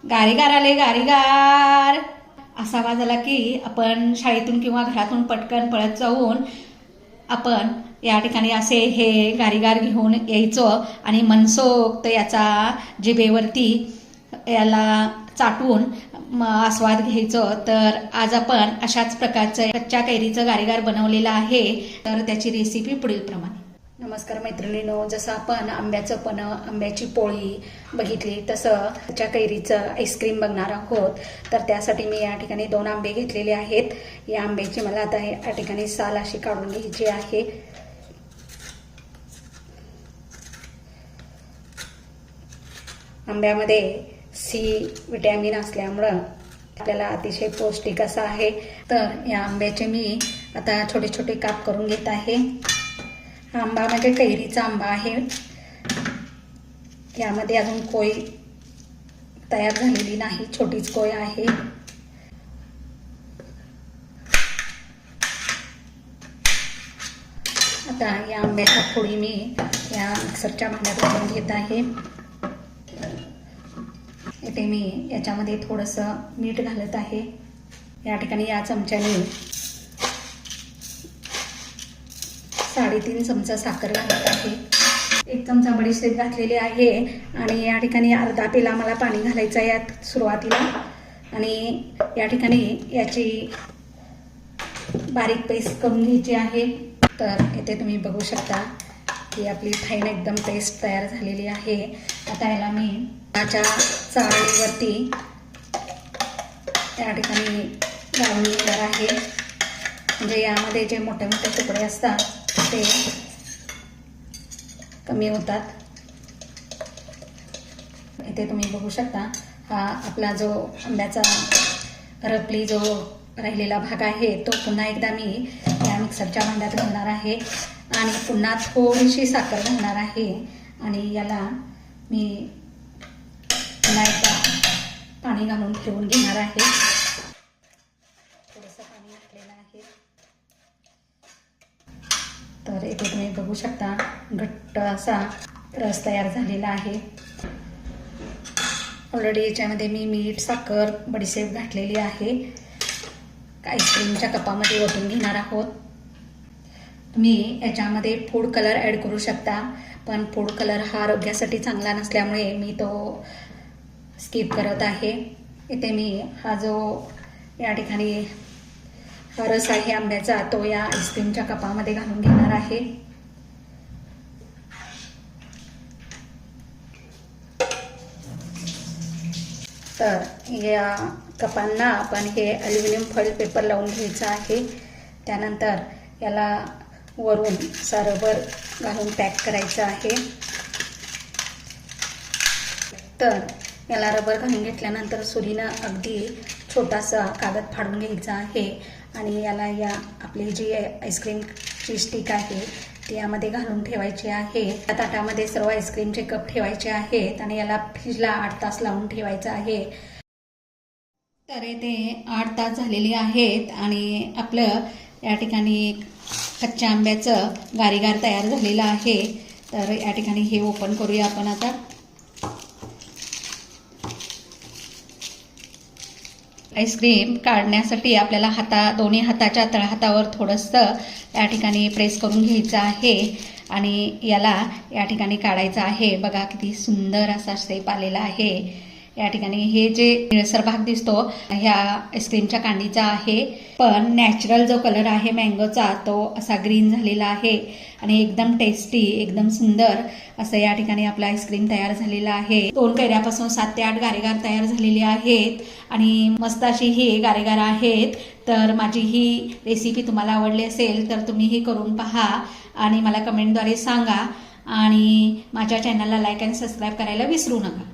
गारीगार आले गारीगार असा आवाज आला की आपण शाळेतून किंवा घरातून पटकन पळत जाऊन आपण या ठिकाणी असे हे गारीगार घेऊन यायचो आणि मनसोक्त याचा जिभेवरती याला चाटून आस्वाद घ्यायचो। तर आज आपण अशाच प्रकारचं कच्च्या कैरीचं गारीगार बनवलेलं आहे। तर त्याची रेसिपी पुढील प्रमाणे। नमस्कार मैत्रिणींनो, जसं आपण आंब्याची पोळी बघितली तसं कच्च्या कैरीचं आईस्क्रीम बघणार आहोत। तर त्यासाठी मी या ठिकाणी 2 आंबे घेतलेले आहेत। या आंब्याची मला आता या ठिकाणी साल अशी काढून घ्यायची आहे। आंब्यामध्ये सी विटॅमिन असल्यामुळं आपल्याला अतिशय पौष्टिक असा आहे। तर या आंब्याचे मी आता छोटे छोटे काप करून घेत आहे। आंबा म्हणजे कैरीचा आंबा आहे। यामध्ये अजून कोय तयार झालेली नाही, छोटीच कोय आहे। आता या आंब्याच्या फोडी मी या मिक्सरच्या भांड्यात घालून घेत आहे। इथे मी याच्यामध्ये थोडंसं मीठ घालत आहे। या ठिकाणी या चमच्याने 3.5 चमचा साखर घालत आहे। 1 चमचा बडीशेप घातलेली आहे आणि या ठिकाणी अर्धा पेला मला पाणी घालायचं आहे यात सुरुवातीला। आणि या ठिकाणी याची बारीक पेस्ट करून घ्यायची आहे। तर इथे तुम्ही बघू शकता की आपली फाईन एकदम पेस्ट तयार झालेली आहे। आता याला मी त्याच्या चाळणीवरती या ठिकाणी घालून घेणार आहे, म्हणजे यामध्ये जे मोठे मोठे तुकडे असतात ते कमी होतात। इथे तुम्ही बघू शकता हा आपला जो आंब्याचा रपली जो राहिलेला भाग आहे तो पुन्हा एकदा मी या मिक्सरच्या भांड्यात घालणार आहे आणि पुन्हा थोडीशी साखर घालणार आहे आणि याला मी पुन्हा एकदा पाणी घालून फिरवून घेणार आहे। थोडंसं पाणी घातलेलं आहे। तर इथे तुम्ही बघू शकता घट्ट असा रस तयार झालेला आहे। ऑलरेडी याच्यामध्ये मी मीठ, साखर, बडीशेप घातलेली आहे। आईस्क्रीमच्या कपामध्ये ओतून घेणार आहोत। तुम्ही याच्यामध्ये फूड कलर ॲड करू शकता, पण फूड कलर हा आरोग्यासाठी चांगला नसल्यामुळे मी तो स्किप करत आहे। इथे मी हा जो या ठिकाणी हा रस आहे आंब्याचा तो या आईस्क्रीमच्या कपामध्ये घालून घेणार आहे। तर या कपांना आपण हे ॲल्युमिनियम फॉइल पेपर लावून घ्यायचं आहे। त्यानंतर याला वरून असा रबर घालून पॅक करायचं आहे। तर याला रबर घालून घेतल्यानंतर सुरीनं अगदी छोटासा कागद फाडून घ्यायचा आहे आणि याला या आपली जी आईस्क्रीमची स्टिक आहे ती यामध्ये घालून ठेवायची आहे। त्या ताटामध्ये सर्व आईस्क्रीमचे कप ठेवायचे आहेत आणि याला फ्रीजला 8 तास लावून ठेवायचं आहे। तर येथे 8 तास झालेले आहेत आणि आपलं या ठिकाणी कच्च्या आंब्याचं गारीगार तयार झालेलं आहे। तर या ठिकाणी हे ओपन करूया आपण आता। आईस्क्रीम काढण्यासाठी आपल्याला दोन्ही हाताच्या तळहातावर थोडंसं या ठिकाणी प्रेस करून घ्यायचं आहे आणि याला या ठिकाणी काढायचं आहे। बघा किती सुंदर असा शेप आलेला आहे। या ठिकाणी हे जे निळसर भाग दिसतो ह्या आईस्क्रीमच्या कांडीचा आहे, पण नॅचरल जो कलर आहे मँगोचा तो असा ग्रीन झालेला आहे आणि एकदम टेस्टी, एकदम सुंदर असं या ठिकाणी आपलं आईस्क्रीम तयार झालेलं आहे। 2 कैऱ्यापासून 7 ते 8 गारीगार तयार झालेले आहेत आणि मस्त अशी ही गारीगार आहेत। तर माझी ही रेसिपी तुम्हाला आवडली असेल तर तुम्ही ही करून पहा आणि मला कमेंटद्वारे सांगा आणि माझ्या चॅनलला लाईक आणि सबस्क्राईब करायला विसरू नका।